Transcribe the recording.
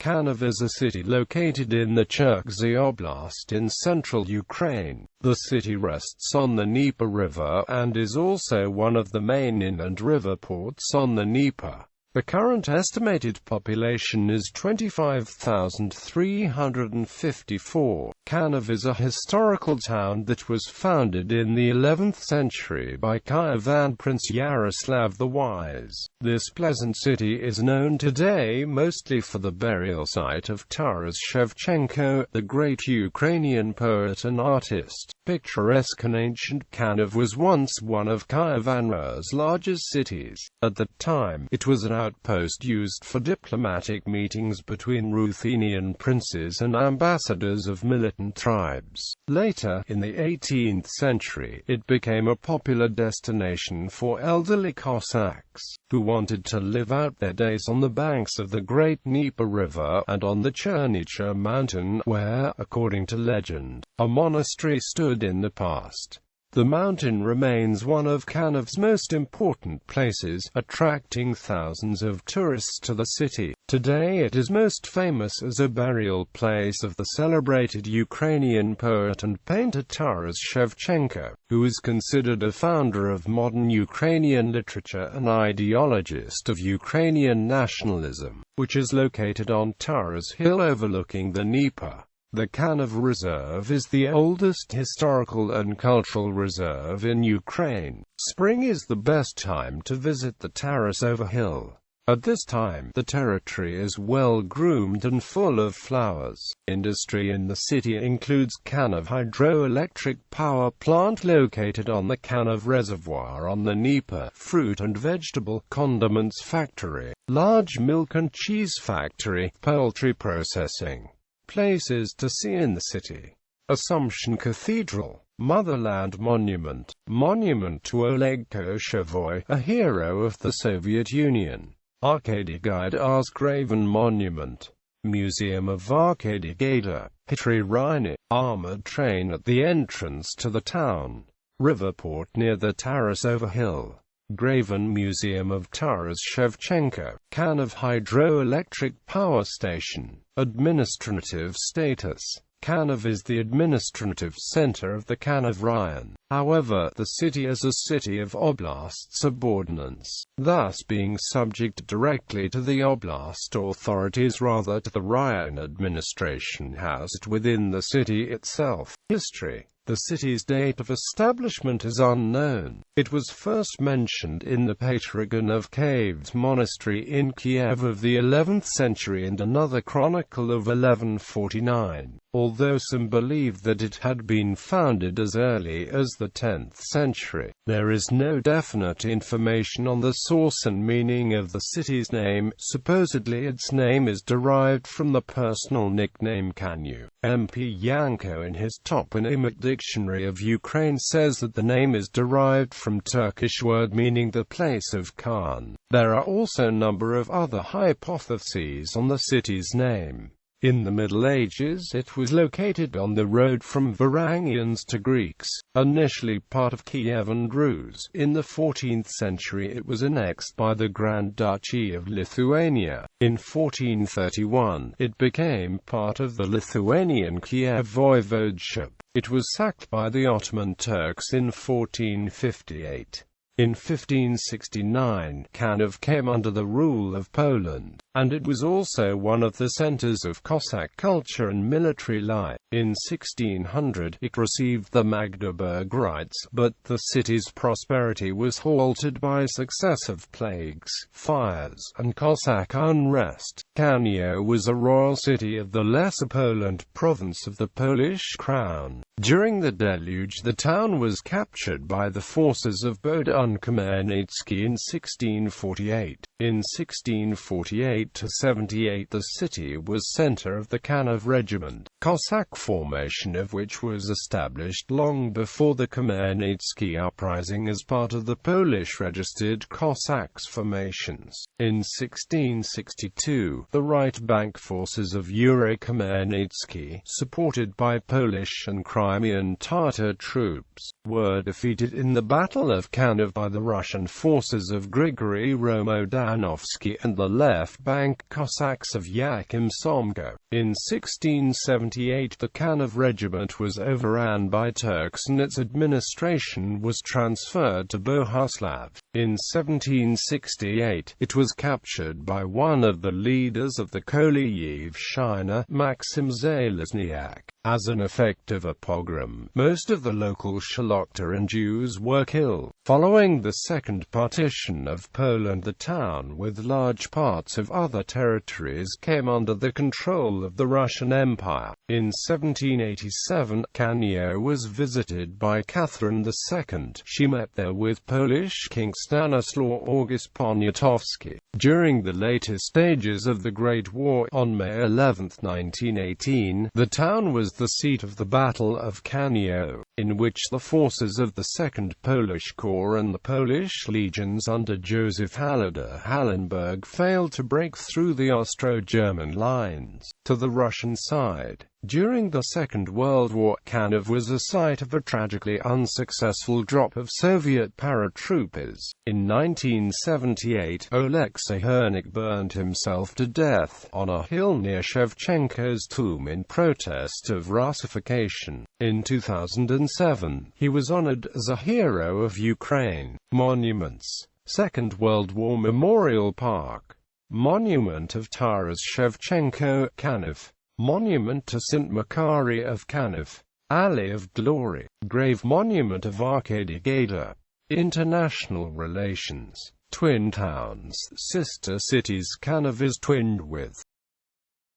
Kaniv is a city located in the Cherkasy Oblast in central Ukraine. The city rests on the Dnieper River, and is also one of the main inland river ports on the Dnieper. The current estimated population is 25,354. Kaniv is a historical town that was founded in the 11th century by Kyivan Prince Yaroslav the Wise. This pleasant city is known today mostly for the burial site of Taras Shevchenko, the great Ukrainian poet and artist. Picturesque and ancient, Kaniv was once one of Kyivan's largest cities. At the time, it was an outpost used for diplomatic meetings between Ruthenian princes and ambassadors of militant tribes. Later, in the 18th century, it became a popular destination for elderly Cossacks, who wanted to live out their days on the banks of the Great Dnieper River, and on the Cherkasy mountain, where, according to legend, a monastery stood in the past. The mountain remains one of Kaniv's most important places, attracting thousands of tourists to the city. Today it is most famous as a burial place of the celebrated Ukrainian poet and painter Taras Shevchenko, who is considered a founder of modern Ukrainian literature and ideologist of Ukrainian nationalism, which is located on Taras Hill overlooking the Dnieper. The Kaniv Reserve is the oldest historical and cultural reserve in Ukraine. Spring is the best time to visit the Taras over hill. At this time, the territory is well groomed and full of flowers. Industry in the city includes Kaniv hydroelectric power plant located on the Kaniv reservoir on the Dnieper, fruit and vegetable condiments factory, large milk and cheese factory, poultry processing. Places to see in the city: Assumption Cathedral, Motherland Monument, Monument to Oleg Koshevoy, a hero of the Soviet Union, Arkady Gaidar's Graven Monument, Museum of Arkady Gaidar, Hitry Rhine, armored train at the entrance to the town, Riverport near the Taras over hill, Graven Museum of Taras Shevchenko, Kaniv hydroelectric power station. Administrative status: Kaniv is the administrative center of the Kaniv Raion. However, the city is a city of oblast subordinates, thus being subject directly to the oblast authorities rather to the Raion administration housed within the city itself. History: the city's date of establishment is unknown. It was first mentioned in the Patriarch of Kyiv monastery in Kiev of the 11th century and another chronicle of 1149, although some believe that it had been founded as early as the 10th century. There is no definite information on the source and meaning of the city's name. Supposedly its name is derived from the personal nickname Kanyu. MP Yanko in his toponymic dictionary of Ukraine says that the name is derived from Turkish word meaning the place of Khan. There are also a number of other hypotheses on the city's name. In the Middle Ages it was located on the road from Varangians to Greeks, initially part of Kyivan Rus. In the 14th century it was annexed by the Grand Duchy of Lithuania. In 1431, it became part of the Lithuanian Kiev Voivodeship. It was sacked by the Ottoman Turks in 1458. In 1569, Kaniv came under the rule of Poland, and it was also one of the centers of Cossack culture and military life. In 1600, it received the Magdeburg rights, but the city's prosperity was halted by successive plagues, fires, and Cossack unrest. Kaniv was a royal city of the Lesser Poland province of the Polish crown. During the deluge, the town was captured by the forces of Bogdan Khmelnytsky in 1648. In 1648–78 the city was center of the Kaniv regiment, Cossack formation of which was established long before the Khmelnytsky uprising as part of the Polish registered Cossacks formations. In 1662, the right bank forces of Yuri Khmelnytsky, supported by Polish and Crimean Tatar troops, were defeated in the Battle of Kaniv by the Russian forces of Grigory Romodanovsky and the left bank Cossacks of Yakim Somko. In 1678 the Kaniv regiment was overran by Turks and its administration was transferred to Bohuslav. In 1768, it was captured by one of the leaders of the Koliyevshchina, Maxim Zalesniak. As an effect of a pogrom, most of the local Shalokhta and Jews were killed. Following the second partition of Poland, the town, with large parts of other territories, came under the control of the Russian Empire. In 1787, Kaniv was visited by Catherine II. She met there with Polish King Stanislaw August Poniatowski. During the later stages of the Great War, on May 11, 1918, the town was the seat of the Battle of Kaniv, in which the forces of the Second Polish Corps and the Polish legions under Joseph Halder Hallenberg failed to break through the Austro-German lines to the Russian side. During the Second World War, Kaniv was a site of a tragically unsuccessful drop of Soviet paratroopers. In 1978, Oleksiy Hernik burned himself to death on a hill near Shevchenko's tomb in protest of Russification. In 2007, he was honored as a hero of Ukraine. Monuments: Second World War Memorial Park, Monument of Taras Shevchenko, Kaniv, Monument to St. Makary of Kaniv, Alley of Glory, Grave Monument of Arkady Gaida. International relations. Twin towns, sister cities. Kaniv is twinned with